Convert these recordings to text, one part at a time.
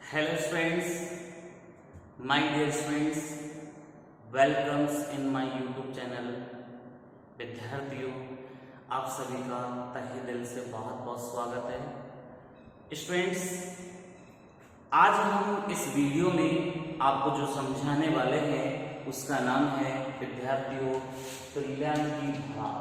Hello students, my dear students, welcomes in my YouTube channel। विद्यार्थियों, आप सभी का तहे दिल से बहुत बहुत स्वागत है। स्टूडेंट्स, आज हम इस वीडियो में आपको जो समझाने वाले हैं उसका नाम है विद्यार्थियों तुल्यांकी भाग।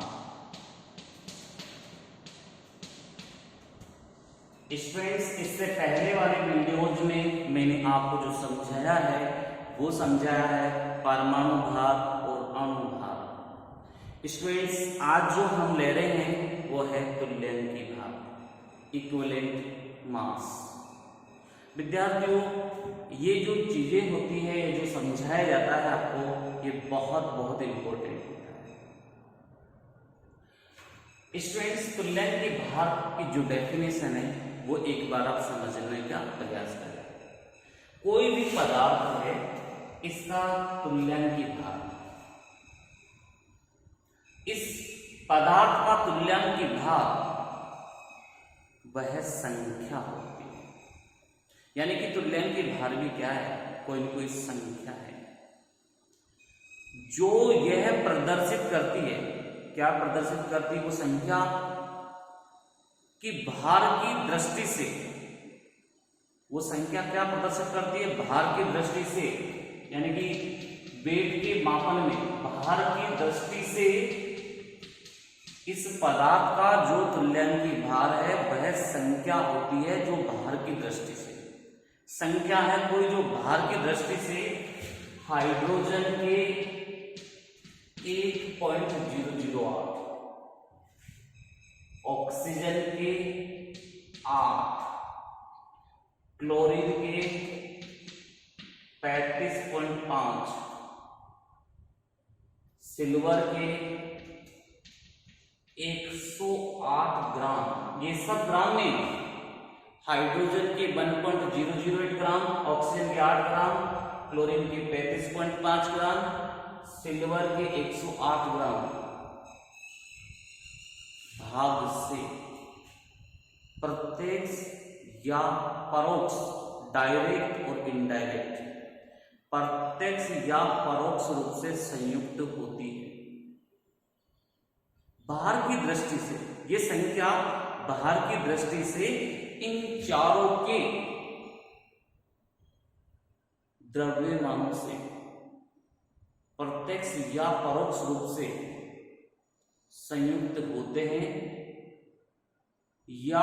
स्टूडेंट्स, इससे पहले वाले वीडियोज में मैंने आपको जो समझाया है वो समझाया है परमाणु भाग और अणु भाग। स्टूडेंट्स, आज जो हम ले रहे हैं वो है तुल्यांकी भाग, इक्विवेलेंट मास। विद्यार्थियों, ये जो चीजें होती है, ये जो समझाया जाता है आपको, ये बहुत बहुत इंपॉर्टेंट होता है। स्टूडेंट्स, तुल्यांकी भाग की जो डेफिनेशन है वो एक बार आप समझने का प्रयास करें। कोई भी पदार्थ है, इसका तुल्यांकी भाग, इस पदार्थ का तुल्यांकी भाग वह संख्या होती है। यानी कि तुल्यांकी भाग भी क्या है? कोई न कोई संख्या है जो यह प्रदर्शित करती है। क्या प्रदर्शित करती है? वो संख्या कि भार की दृष्टि से, वो संख्या क्या प्रदर्शित करती है? भार की दृष्टि से, यानी कि वेट के मापन में भार की दृष्टि से इस पदार्थ का जो तुल्यांकी भार है वह संख्या होती है। जो भार की दृष्टि से संख्या है कोई, जो भार की दृष्टि से हाइड्रोजन के 1.008, ऑक्सीजन के 8, क्लोरीन के 35.5, सिल्वर के 108 ग्राम, ये सब ग्राम में, हाइड्रोजन के 1.008 ग्राम, ऑक्सीजन के 8 ग्राम, क्लोरीन के 35.5 ग्राम, सिल्वर के 108 ग्राम भाग से प्रत्यक्ष या परोक्ष, डायरेक्ट और इनडायरेक्ट, प्रत्यक्ष या परोक्ष रूप से संयुक्त होती है। बाहर की दृष्टि से ये संख्या, बाहर की दृष्टि से इन चारों के द्रव्यमानों से प्रत्यक्ष या परोक्ष रूप से संयुक्त होते हैं या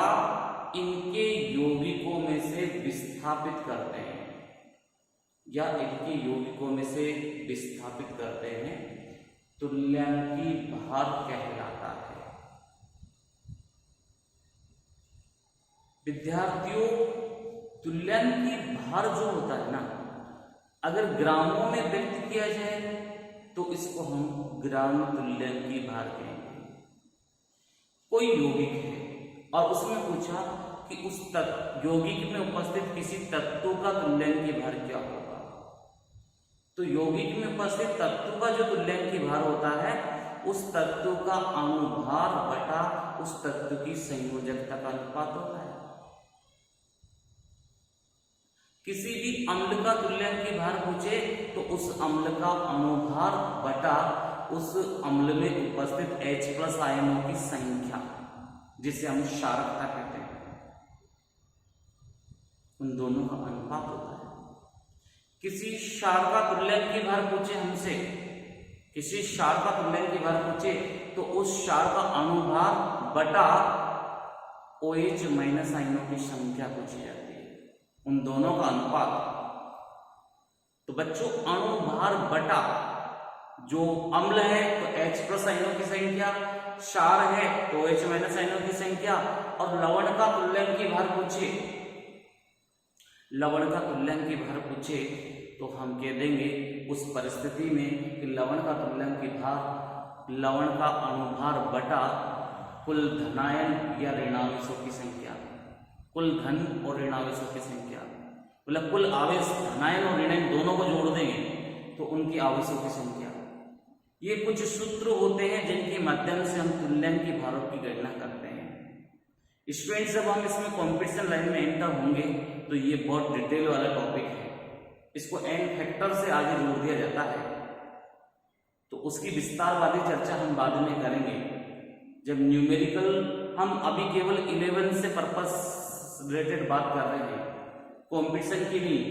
इनके यौगिकों में से विस्थापित करते हैं, या इनके यौगिकों में से विस्थापित करते हैं, तुल्यांकी भार कहलाता है। विद्यार्थियों, तुल्यांकी भार जो होता है ना, अगर ग्रामों में व्यक्त किया जाए तो इसको हम ग्राम तुल्यांकी भार कहेंगे। कोई यौगिक है और उसमें पूछा कि उस यौगिक में उपस्थित किसी तत्व का तुल्यांकी भार क्या होगा, तो यौगिक में उपस्थित तत्व का जो तुल्यांकी भार होता है उस तत्व का अणुभार बटा उस तत्व की संयोजकता का अनुपात होता है। किसी भी अम्ल का तुल्यांकी भार पूछे तो उस अम्ल का अणुभार बटा उस अम्ल में उपस्थित H+ आयनों की संख्या, जिसे हम क्षारकता कहते हैं, उन दोनों का अनुपात होता है। किसी क्षार का तुल्यांकी भार पूछे हमसे, किसी क्षार का तुल्यांकी भार पूछे तो उस क्षार का अणुभार बटा OH- आयनों की संख्या पूछी जाती है, उन दोनों का अनुपात। तो बच्चों, अणुभार बटा जो अम्ल है तो H+ आयनों की संख्या, क्षार है तो OH- आयनों की संख्या, और लवण का तुल्यांकी भार पूछे, लवण का तुल्यांकी भार पूछे तो हम कह देंगे उस परिस्थिति में कि लवण का तुल्यांकी भार लवण का अणुभार बटा कुल धनायन या ऋणावेशों की संख्या, कुल धन और ऋणावेशों की संख्या, मतलब कुल आवेश, धनायन और ऋणायन दोनों को जोड़ देंगे तो उनकी आवेशों की संख्या। ये कुछ सूत्र होते हैं जिनके माध्यम से हम तुल्यांकी भारों की गणना करते हैं। स्टूडेंट्स, जब हम इसमें कंपटीशन लाइन में एंटर होंगे तो ये बहुत डिटेल वाला टॉपिक है, इसको n फैक्टर से आगे जोड़ दिया जाता है, तो उसकी विस्तारवादी चर्चा हम बाद में करेंगे जब न्यूमेरिकल, हम अभी केवल 11 से पर्पस रिलेटेड बात कर रहे हैं, कंपटीशन की नहीं।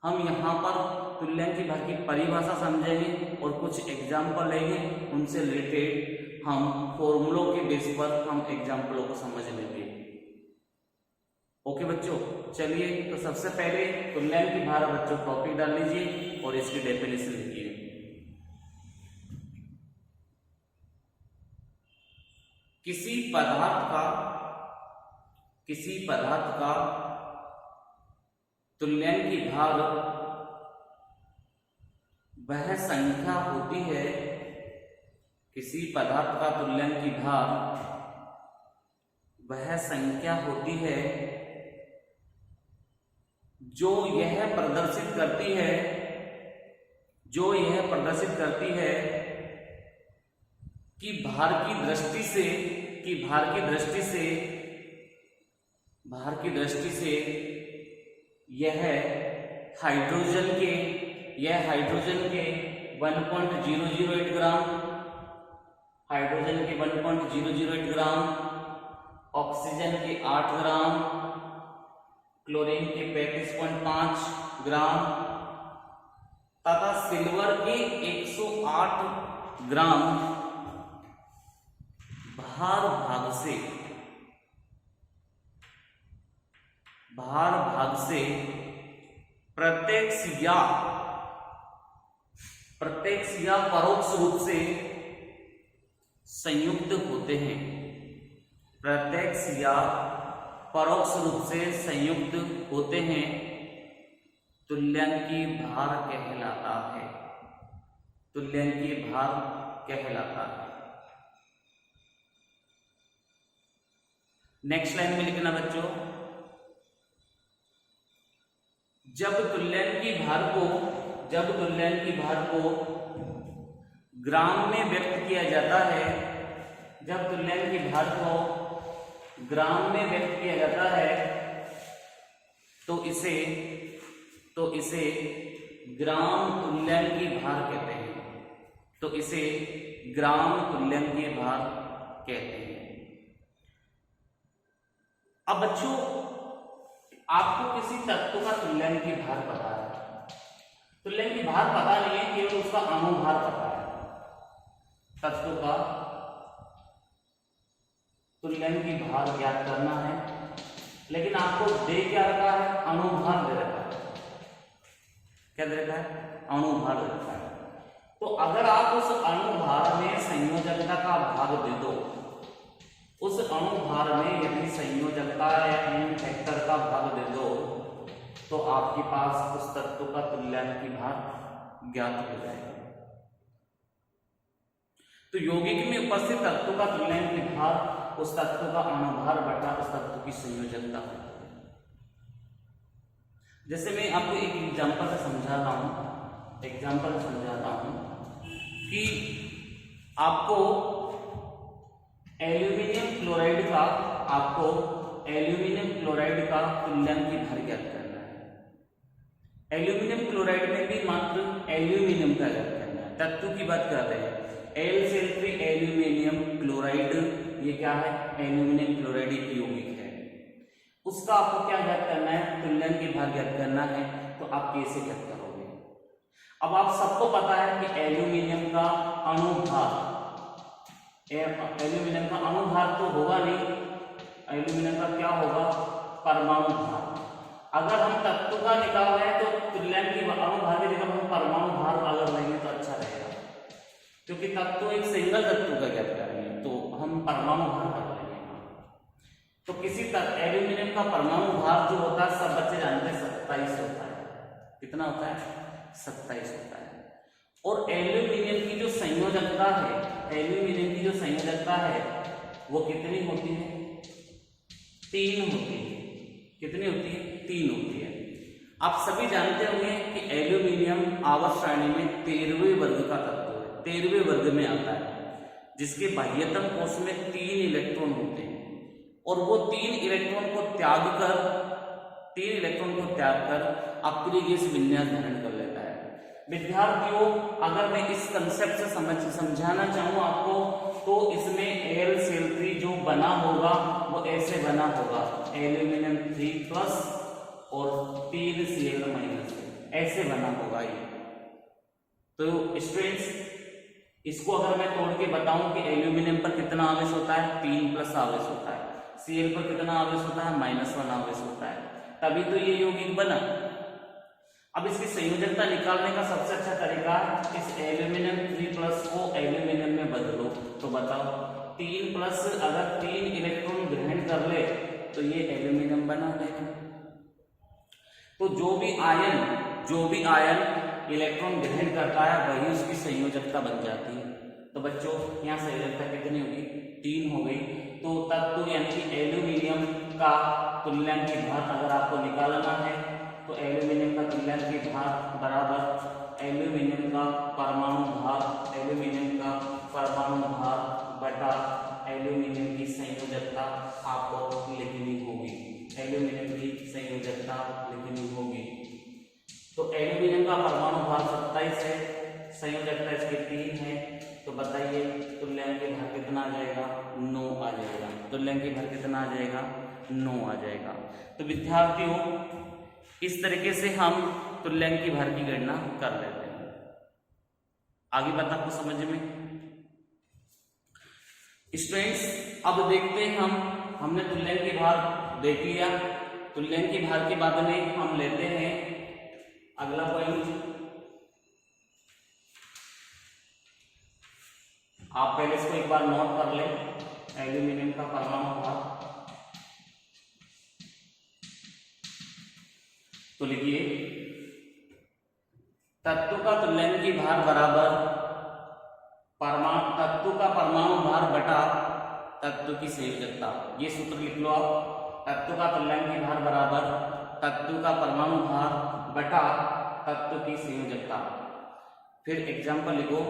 हम यहाँ पर तुल्यांकी भार की परिभाषा समझेंगे और कुछ एग्जाम्पल लेंगे, उनसे रिलेटेड हम फॉर्मूलों के बेस पर हम एग्जाम्पलों को समझ लेंगे। ओके बच्चों, चलिए तो सबसे पहले तुल्यांकी भार बच्चों टॉपिक डाल लीजिए और इसकी डेफिनेशन लिखिए। किसी पदार्थ का तुल्यांकी भार वह संख्या होती है, किसी पदार्थ का तुल्यांकी भार वह संख्या होती है जो यह प्रदर्शित करती है कि भार की दृष्टि से यह हाइड्रोजन के 1.008 ग्राम, हाइड्रोजन के 1.008 ग्राम, ऑक्सीजन के 8 ग्राम, क्लोरीन के 35.5 ग्राम तथा सिल्वर के 108 ग्राम भार भाग से प्रत्यक्ष या परोक्ष रूप से संयुक्त होते हैं, प्रत्यक्ष या परोक्ष रूप से संयुक्त होते हैं, तुल्यांकी भार कहलाता है, तुल्यांकी भार कहलाता है। नेक्स्ट लाइन में लिखना बच्चों, जब तुल्यांकी भार को ग्राम में व्यक्त किया जाता है, जब तुल्यांकी भार को ग्राम में व्यक्त किया जाता है तो इसे ग्राम तुल्यांकी भार कहते हैं, तो इसे ग्राम तुल्यांकी भार कहते हैं। अब बच्चों आपको किसी तत्व का तुल्यांकी भार पता है, तुल्यांकी भार पता नहीं है, केवल उसका अणुभार पता है। तत्व का तुल्यांकी भार ज्ञात करना है, लेकिन आपको दे क्या रखा है, अणुभार दे रखा है। क्या दे रखा है, अणुभार दे रखा है। तो अगर आप उस अणुभार में संयोजकता का भाग दे दो, उस अणुभार में यदि संयोजकता या n फैक्टर का भाग दे दो, तो आपके पास उस तत्व का तुल्यांकी भार ज्ञात हो जाएगा। तो यौगिक में उपस्थित तत्व का तुल्यांकी भार उस तत्व का अणुभार बटा उस तत्व की संयोजकता है। जैसे मैं आपको एक एग्जांपल से समझाता हूं कि आपको एल्यूमिनियम क्लोराइड का तुल्यांकी भार ज्ञात करना है। एल्यूमिनियम क्लोराइड में भी मात्र एल्यूमिनियम का ज्ञात करना है, तत्व की बात कर रहे हैं। Al एल्यूमिनियम क्लोराइड, ये क्या है, एल्यूमिनियम क्लोराइड एक यौगिक है, उसका आपको क्या ज्ञात करना है, तुल्यांकी भार ज्ञात करना है। तो आप कैसे ज्ञात करोगे? अब आप सबको पता है कि एल्यूमिनियम का अणुभार तो होगा नहीं, एल्यूमिनियम का क्या होगा, परमाणु भार। अगर हम तत्व का निकाल रहे हैं तो तुल्यांकी अणुभार की जगह हम परमाणु भार अगर लेंगे तो अच्छा रहेगा, क्योंकि तत्व एक सिंगल तत्व का ज्ञात करेंगे तो हम परमाणु भार कर लेंगे। तो किसी एल्यूमिनियम का परमाणु भार जो होता है, सब बच्चे जानते हैं, 27 होता है। कितना होता है, 27 होता है। और एल्यूमिनियम की जो संयोजकता है, वो कितनी होती है, 3 होती है। कितनी होती है, 3 होती है। आप सभी जानते होंगे कि एल्यूमिनियम आवर्त सारणी में 13वें वर्ग का तत्व है, 13वें वर्ग में आता है, जिसके बाह्यतम कोश में 3 इलेक्ट्रॉन होते हैं, और वो 3 इलेक्ट्रॉन को त्याग कर 3 इलेक्ट्रॉन को त्याग कर अक्रिय गैस विन्यास धारण कर लेता है। विद्यार्थियों, अगर मैं इस कंसेप्ट से समझाना चाहूँ आपको, तो इसमें Al जो बना होगा वो ऐसे बना होगा, एल्यूमिनियम 3+ और 3 Cl- ऐसे बना होगा ये। तो स्टूडेंट्स, इसको अगर मैं तोड़ के बताऊं कि एल्यूमिनियम पर कितना आवेश होता है, 3+ आवेश होता है, Cl पर कितना आवेश होता है, -1 आवेश होता है, तभी तो ये यौगिक बना। अब इसकी संयोजकता निकालने का सबसे अच्छा तरीका, इस एल्यूमिनियम 3+ को एल्यूमिनियम में बदलो। तो बताओ, 3+ अगर 3 इलेक्ट्रॉन ग्रहण कर ले तो ये एल्यूमिनियम बना लेगा। तो जो भी आयन इलेक्ट्रॉन ग्रहण करता है वही उसकी संयोजकता बन जाती है। तो बच्चों, यहाँ संयोजकता कितनी होगी, 3 हो गई। तो तत्व यानी कि एल्यूमिनियम का तुल्यांकी भार अगर आपको निकालना है तो एल्यूमिनियम का तुल्यांकी भार बराबर एल्यूमिनियम का परमाणु भार बटा एल्यूमिनियम की संयोजकता आपको लिखनी होगी। एल्यूमिनियम की संयोजकता लिखनी होगी। तो एल्यूमिनियम का परमाणु भार 27 है, संयोजकता इसकी 3 है। तो बताइए तुल्यांकी भार कितना आ जाएगा, 9 आ जाएगा। तुल्यांकी भार कितना आ जाएगा, 9 आ जाएगा। तो विद्यार्थियों, इस तरीके से हम तुल्यांकी भार की गणना कर लेते हैं। आगे बात आपको समझ में। स्टूडेंट्स, अब देखते हैं हमने तुल्यांकी भार देख लिया। तुल्यांकी भार के बाद में हम लेते हैं अगला पॉइंट। आप पहले इसको एक बार नोट कर लें, एल्यूमिनियम का परमाणु भार। तो लिखिए, तत्व का तुल्यांकी भार बराबर तत्व का परमाणु भार बटा तत्व की संयोजकता। ये सूत्र लिख लो आप, तत्व का तुल्यांकी भार बराबर तत्व का परमाणु भार बटा तत्व की संयोजकता। फिर एग्जाम्पल लिखो,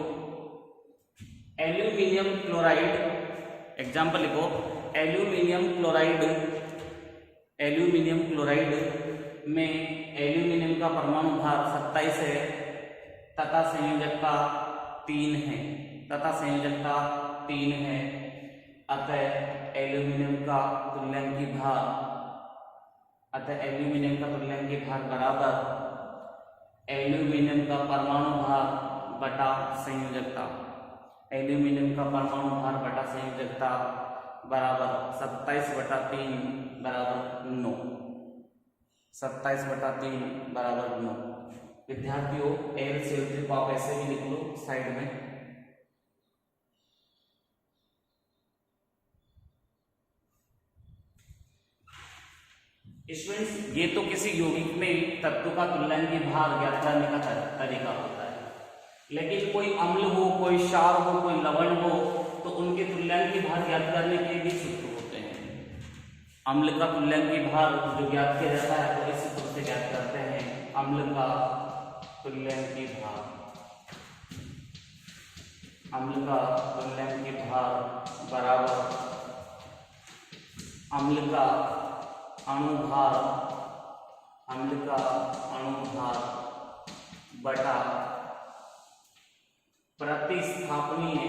एल्यूमिनियम क्लोराइड। एग्जाम्पल लिखो, एल्यूमिनियम क्लोराइड में एल्यूमिनियम का परमाणु भार 27 है तथा संयोजकता 3 है, अतः एल्यूमिनियम का तुल्यांकी भार बराबर एल्यूमिनियम का परमाणु भार बटा संयोजकता। एल्यूमिनियम का परमाणु भार बटा संयोजकता बराबर 27/3 बराबर 9। 27/3 बराबर 9। विद्यार्थियों, Al को आप ऐसे भी लिख लो साइड में। स्टूडेंट्स, ये तो किसी यौगिक में तत्व का तुल्यांकी भार ज्ञात करने का तरीका होता है, लेकिन कोई अम्ल हो, कोई क्षार हो, कोई लवण हो, तो उनके तुल्यांकी भार ज्ञात करने के लिए भी सूत्र होते हैं। अम्ल का तुल्यांकी भार जो ज्ञात किया जाता है तो इस सूत्र से ज्ञात करते हैं, अम्ल का तुल्यांकी भार बराबर अम्ल का अणुभार बटा प्रतिस्थापनीय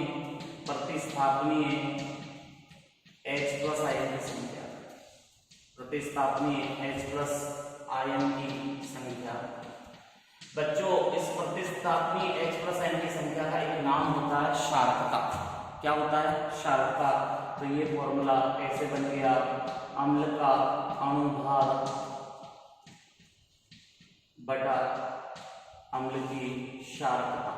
H+ आयन की संख्या। बच्चों, इस प्रतिस्थापनीय H+ आयन की संख्या का एक नाम होता है क्षारकता। क्या होता है? क्षारकता। तो ये फॉर्मूला ऐसे बन गया, अम्ल का अणुभार बटा अम्ल की क्षारकता।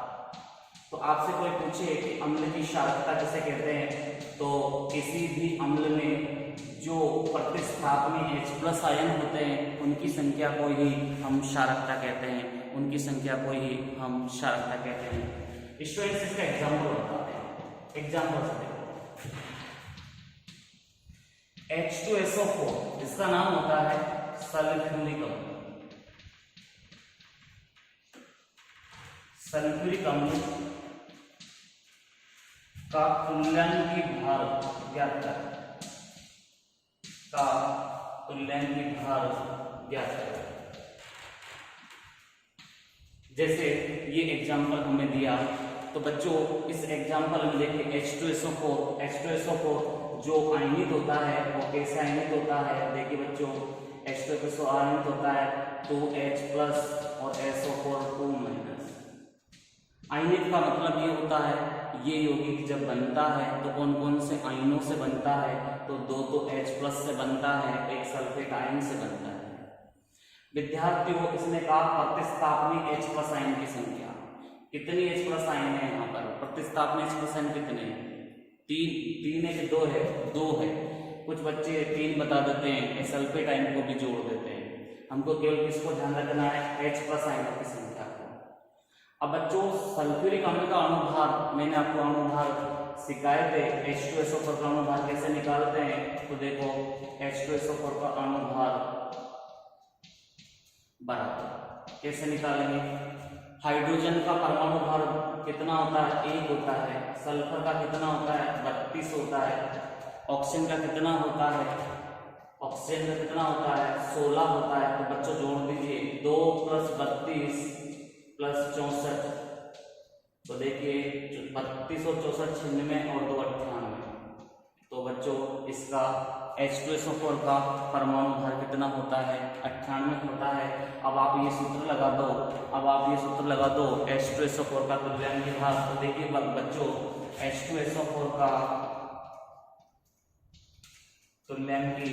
तो आपसे कोई पूछे कि अम्ल की क्षारकता किसे कहते हैं, तो किसी भी अम्ल में जो प्रतिस्थापनीय H+ आयन होते हैं उनकी संख्या को ही हम क्षारकता कहते हैं, स्टूडेंट्स, इसका एग्जाम्पल बताते हैं। एग्जाम्पल से देखो, H2SO4, इसका नाम होता है सल्फ्यूरिक अम्ल। सल्फ्यूरिक अम्ल का तुल्यांकी भार ज्ञात करें, ज्ञात करें। जैसे ये एग्जाम्पल हमें दिया, तो बच्चों इस एग्जाम्पल में देखिए H2SO4 जो आयनित होता है वो कैसे आयनित होता है। देखिए बच्चों H2SO आयनित होता है 2H+ और SO4 2-। आयनित का मतलब ये होता है ये यौगिक जब बनता है तो कौन कौन से आयनों से बनता है, तो 2 तो H+ से बनता है, एक सल्फेट आयन से बनता है। विद्यार्थियों इसने कहा प्रतिस्थापनी H+ आयन की संख्या कितनी H+ आयन है यहाँ पर, प्रतिस्थापनी H+ आयन कितने हैं, 3 है कि 2 है, 2 है। कुछ बच्चे 3 बता देते हैं, सल्फेट आयन को भी जोड़ देते हैं। हमको केवल किसको ध्यान रखना है, H+ आयनों की संख्या को। अब बच्चों सल्फ्यूरिक अम्ल का अणुभार मैंने आपको अणुभार सिखाए थे, H2SO4 का अणुभार कैसे निकालते हैं, तो देखो H2SO4 का अणुभार बराबर कैसे निकालेंगे, हाइड्रोजन का परमाणु भार कितना होता है, 1 होता है। सल्फर का कितना होता है, 32 होता है। ऑक्सीजन का कितना होता है, ऑक्सीजन का कितना होता है, 16 होता है। तो बच्चों जोड़ दीजिए 2 + 32 + 64, तो देखिए 32 और 64 96 और 2 98। तो बच्चों इसका H2SO4 का परमाणु भार कितना होता है, 98 होता है। अब आप ये सूत्र लगा दो, H2SO4 का तुल्यांकी भार। तो देखिए बच्चों H2SO4 का तुल्यांकी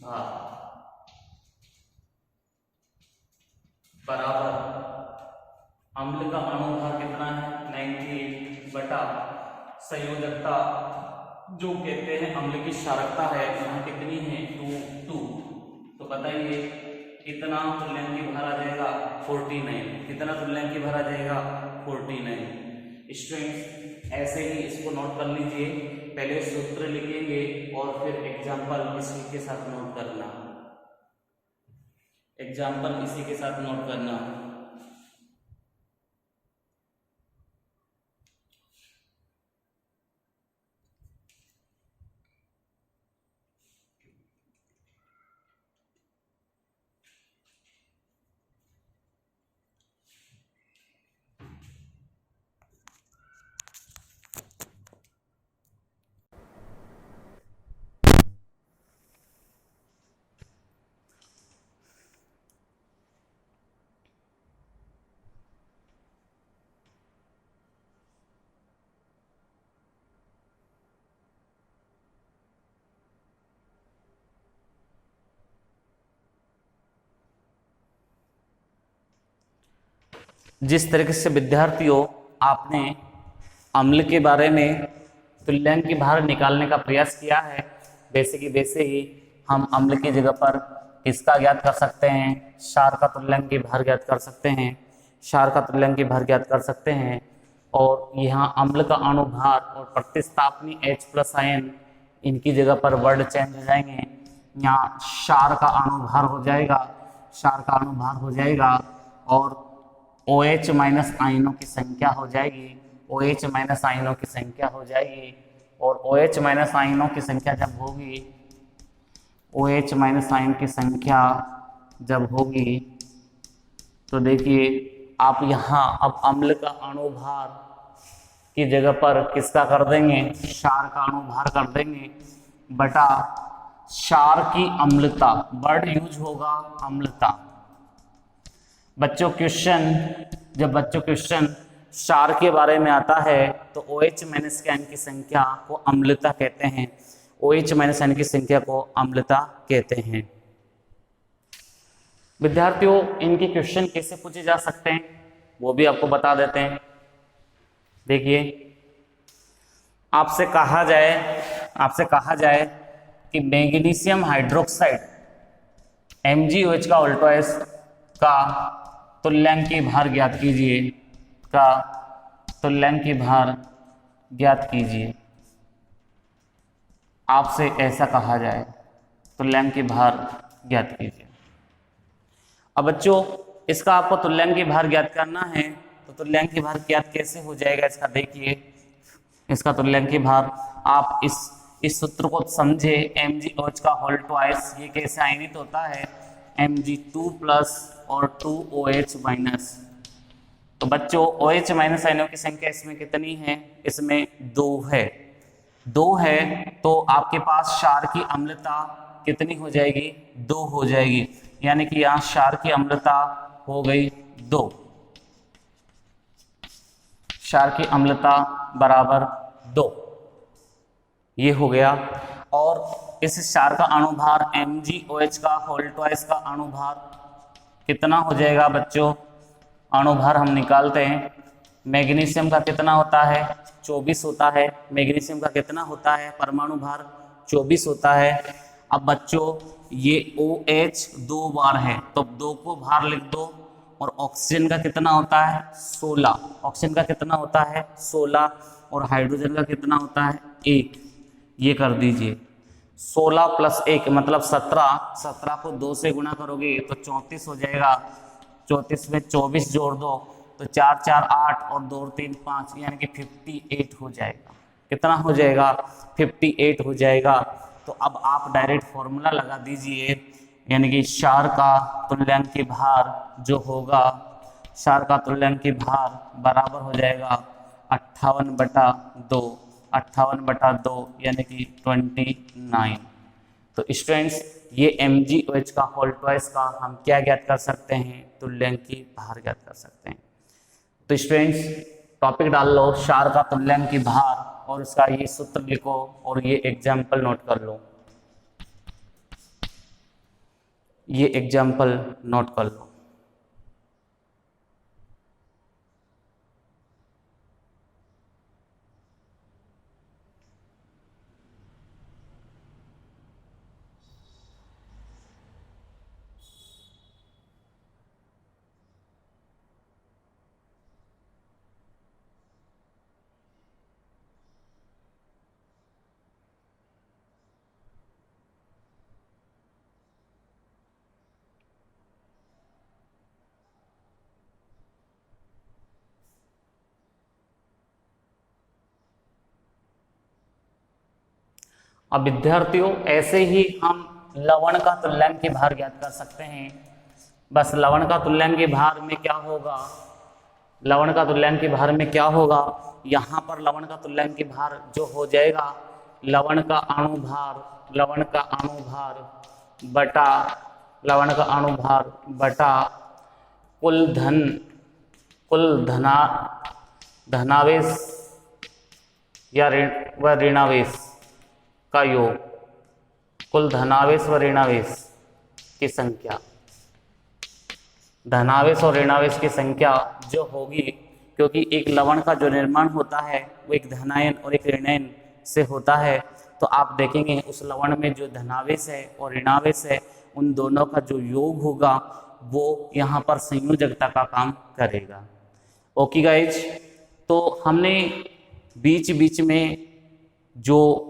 भार बराबर अम्ल का अणु भार कितना है, 98 बटा संयोजकता जो कहते हैं अम्ल की क्षारकता है यहाँ कितनी है, 2। तो बताइए कितना तुल्यांकी भार आ जाएगा, 49। कितना तुल्यांकी भार आ जाएगा, 49। स्टूडेंट्स ऐसे ही इसको नोट कर लीजिए, पहले सूत्र लिखेंगे और फिर एग्जाम्पल इसी के साथ नोट करना, एग्जाम्पल इसी के साथ नोट करना। जिस तरीके से विद्यार्थियों आपने अम्ल के बारे में तुल्यांकी भार निकालने का प्रयास किया है, वैसे कि वैसे ही हम अम्ल की जगह पर इसका ज्ञात कर सकते हैं, क्षार का तुल्यांकी भार ज्ञात कर सकते हैं, क्षार का तुल्यांकी भार ज्ञात कर सकते हैं। और यहाँ अम्ल का अणुभार और प्रतिस्थापनी H+ आयन इनकी जगह पर वर्ड चेंज हो जाएंगे। यहाँ क्षार का अणुभार हो जाएगा, क्षार का अणुभार हो जाएगा और OH- आयनों की संख्या हो जाएगी, OH- आयनों की संख्या हो जाएगी। और OH- आयनों की संख्या जब होगी, OH- आयन की संख्या जब होगी तो देखिए आप यहाँ अब अम्ल का अणुभार की जगह पर किसका कर देंगे, क्षार का अणुभार कर देंगे बटा क्षार की अम्लता, वर्ड यूज होगा अम्लता। जब बच्चों क्वेश्चन क्षार के बारे में आता है तो OH- आयन की संख्या को अम्लता कहते हैं, OH- आयन की संख्या को अम्लता कहते हैं। विद्यार्थियों इनके क्वेश्चन कैसे पूछे जा सकते हैं वो भी आपको बता देते हैं। देखिए आपसे कहा जाए कि मैग्नीशियम हाइड्रोक्साइड MgOH का ऑल्टोएस का तुल्यांकी भार ज्ञात कीजिए, आपसे ऐसा कहा जाए तुल्यांकी भार ज्ञात कीजिए। अब बच्चों इसका आपको तुल्यांकी भार ज्ञात करना है तो तुल्यांकी भार ज्ञात कैसे हो जाएगा इसका, देखिए इसका तुल्यांकी भार आप इस सूत्र को समझे, MgOH का होल ट्वाइस ये कैसे आयनित होता है, Mg2+ और 2OH माइनस। तो बच्चों OH माइनस आयनों की संख्या इसमें कितनी है? इसमें 2 है। 2 है तो आपके पास क्षार की अम्लता कितनी हो जाएगी? 2 हो जाएगी, यानी कि यहाँ क्षार की अम्लता हो गई 2। क्षार की अम्लता बराबर 2, ये हो गया। और इस क्षार का अणुभार MgOH का होल ट्वाइस का अणुभार कितना हो जाएगा बच्चों? अणुभार हम निकालते हैं। मैग्नीशियम का कितना होता है? 24 होता है। मैग्नीशियम का कितना होता है? परमाणु भार 24 होता है। अब बच्चों ये OH 2 बार है तो 2 को भार लिख दो। और ऑक्सीजन का कितना होता है? 16। ऑक्सीजन का कितना होता है? 16। और हाइड्रोजन का कितना होता है? 1। ये कर दीजिए 16 + 1 मतलब 17। 17 को 2 से गुणा करोगे तो 34 हो जाएगा। 34 में 24 जोड़ दो तो 4 4 8 और 2 3 5, यानी कि 58 हो जाएगा। कितना हो जाएगा? 58 हो जाएगा। तो अब आप डायरेक्ट फॉर्मूला लगा दीजिए, यानी कि क्षार का तुल्यांकी भार जो होगा, क्षार का तुल्यांकी भार बराबर हो जाएगा 58/2। 58/2 यानी कि 29। तो स्टूडेंट्स ये MgOH का होल ट्वाइस का हम क्या ज्ञात कर सकते हैं? तुल्यांकी भार ज्ञात कर सकते हैं। तो स्टूडेंट्स टॉपिक डाल लो क्षार का तुल्यांकी भार और उसका ये सूत्र लिखो और ये एग्जाम्पल नोट कर लो। ये एग्जाम्पल नोट कर लो। अब विद्यार्थियों ऐसे ही हम लवण का तुल्यांकी भार ज्ञात कर सकते हैं। बस लवण का तुल्यांकी भार में क्या होगा? लवण का तुल्यांकी भार में क्या होगा? यहाँ पर लवण का तुल्यांकी भार जो हो जाएगा लवण का अणुभार, लवण का अणुभार बटा लवण का अणुभार बटा कुल धनावेश या ऋणावेश का योग, कुल धनावेश व ऋणावेश की संख्या। धनावेश और ऋणावेश की संख्या जो होगी, क्योंकि एक लवण का जो निर्माण होता है वो एक धनायन और एक ऋणायन से होता है, तो आप देखेंगे उस लवण में जो धनावेश है और ऋणावेश है उन दोनों का जो योग होगा वो यहाँ पर संयोजकता का काम करेगा। ओके गाइज, तो हमने बीच बीच में जो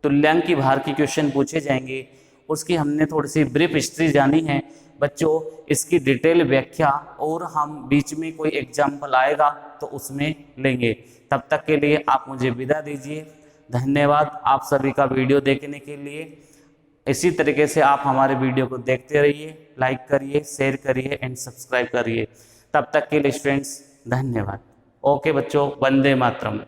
तुल्यांकी भार की क्वेश्चन पूछे जाएंगे उसकी हमने थोड़ी सी ब्रीफ हिस्ट्री जानी है बच्चों। इसकी डिटेल व्याख्या और हम बीच में कोई एग्जाम्पल आएगा तो उसमें लेंगे। तब तक के लिए आप मुझे विदा दीजिए। धन्यवाद आप सभी का वीडियो देखने के लिए। इसी तरीके से आप हमारे वीडियो को देखते रहिए, लाइक करिए, शेयर करिए एंड सब्सक्राइब करिए। तब तक के लिए स्टूडेंट्स धन्यवाद। ओके बच्चों, वंदे मातरम।